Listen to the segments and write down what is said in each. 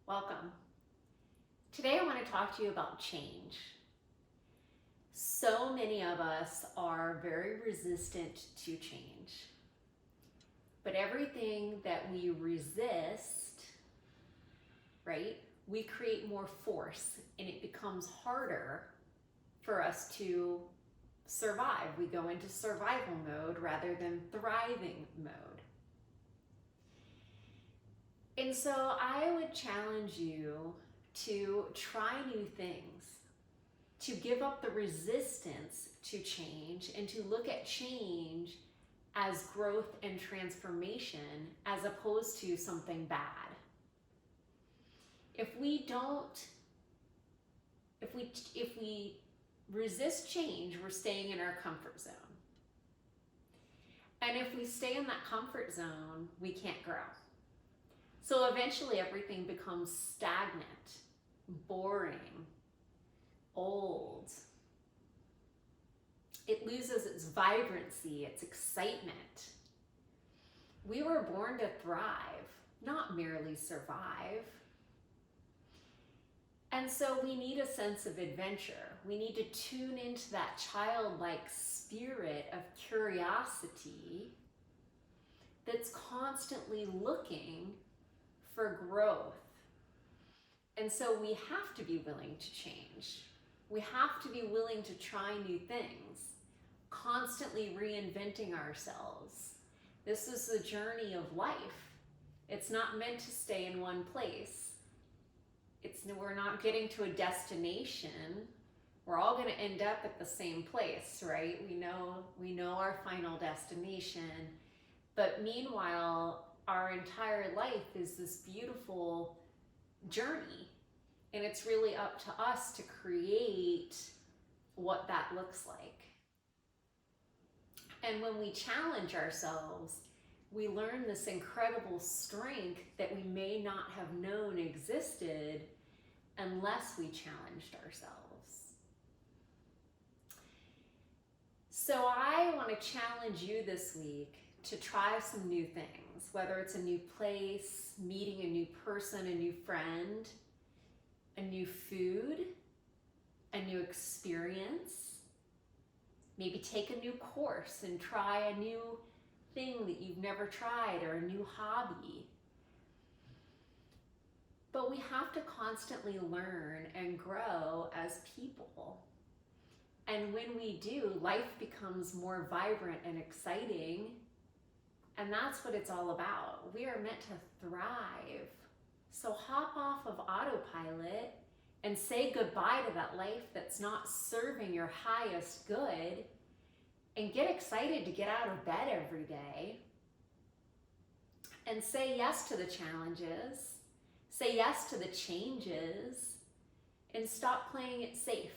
Welcome. Today I want to talk to you about change. So many of us are very resistant to change. But everything that we resist, right, we create more force and it becomes harder for us to survive. We go into survival mode rather than thriving mode. And so I would challenge you to try new things, to give up the resistance to change and to look at change as growth and transformation as opposed to something bad. If we resist change, we're staying in our comfort zone. And if we stay in that comfort zone, we can't grow. So eventually everything becomes stagnant, boring, old. It loses its vibrancy, its excitement. We were born to thrive, not merely survive. And so we need a sense of adventure. We need to tune into that childlike spirit of curiosity that's constantly looking for growth. And so we have to be willing to change. We have to be willing to try new things, constantly reinventing ourselves. This is the journey of life. It's not meant to stay in one place. We're not getting to a destination. We're all going to end up at the same place, right? We know our final destination. But meanwhile, our entire life is this beautiful journey. And it's really up to us to create what that looks like. And when we challenge ourselves, we learn this incredible strength that we may not have known existed unless we challenged ourselves. So I want to challenge you this week to try some new things, whether it's a new place, meeting a new person, a new friend, a new food, a new experience. Maybe take a new course and try a new thing that you've never tried or a new hobby. But we have to constantly learn and grow as people. And when we do, life becomes more vibrant and exciting. And that's what it's all about. We are meant to thrive. So hop off of autopilot and say goodbye to that life that's not serving your highest good, and get excited to get out of bed every day and say yes to the challenges, say yes to the changes, and stop playing it safe,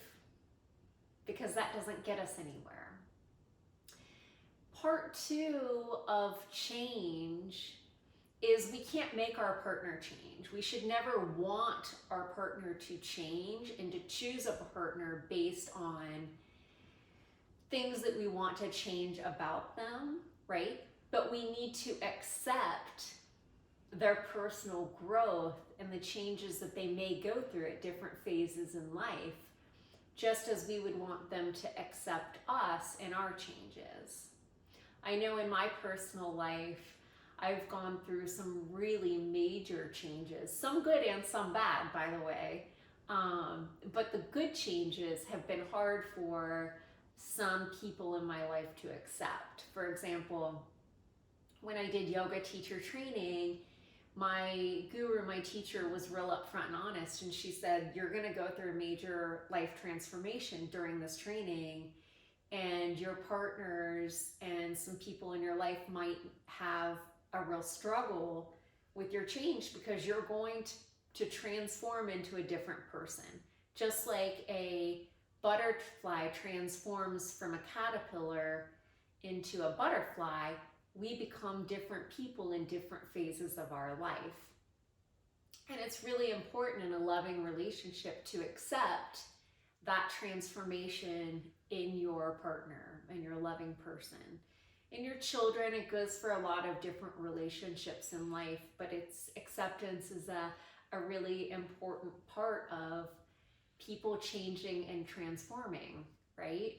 because that doesn't get us anywhere. Part 2 of change is we can't make our partner change. We should never want our partner to change and to choose a partner based on things that we want to change about them, right? But we need to accept their personal growth and the changes that they may go through at different phases in life, just as we would want them to accept us and our changes. I know in my personal life, I've gone through some really major changes, some good and some bad, by the way. But the good changes have been hard for some people in my life to accept. For example, when I did yoga teacher training, my guru, my teacher, was real upfront and honest, and she said, you're going to go through a major life transformation during this training, and your partners and some people in your life might have a real struggle with your change, because you're going to transform into a different person. Just like a butterfly transforms from a caterpillar into a butterfly, we become different people in different phases of our life. And it's really important in a loving relationship to accept that transformation in your partner and your loving person. In your children, it goes for a lot of different relationships in life, but it's acceptance is a really important part of people changing and transforming, right?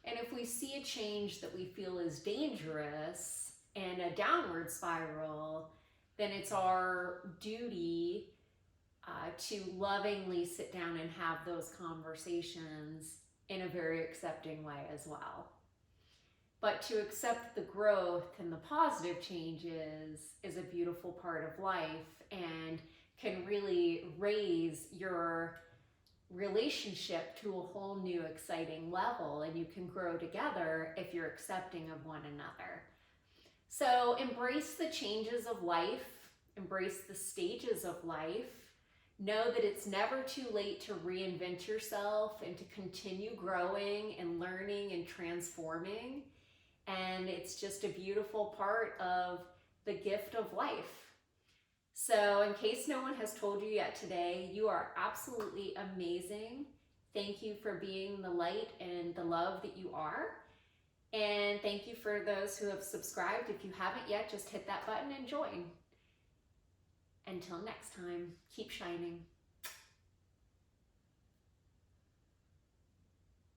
And if we see a change that we feel is dangerous and a downward spiral, then it's our duty to lovingly sit down and have those conversations in a very accepting way as well. But to accept the growth and the positive changes is a beautiful part of life and can really raise your relationship to a whole new exciting level, and you can grow together if you're accepting of one another. So embrace the changes of life, embrace the stages of life. Know that it's never too late to reinvent yourself and to continue growing and learning and transforming. And it's just a beautiful part of the gift of life. So in case no one has told you yet today, you are absolutely amazing. Thank you for being the light and the love that you are. And thank you for those who have subscribed. If you haven't yet, just hit that button and join. Until next time, keep shining.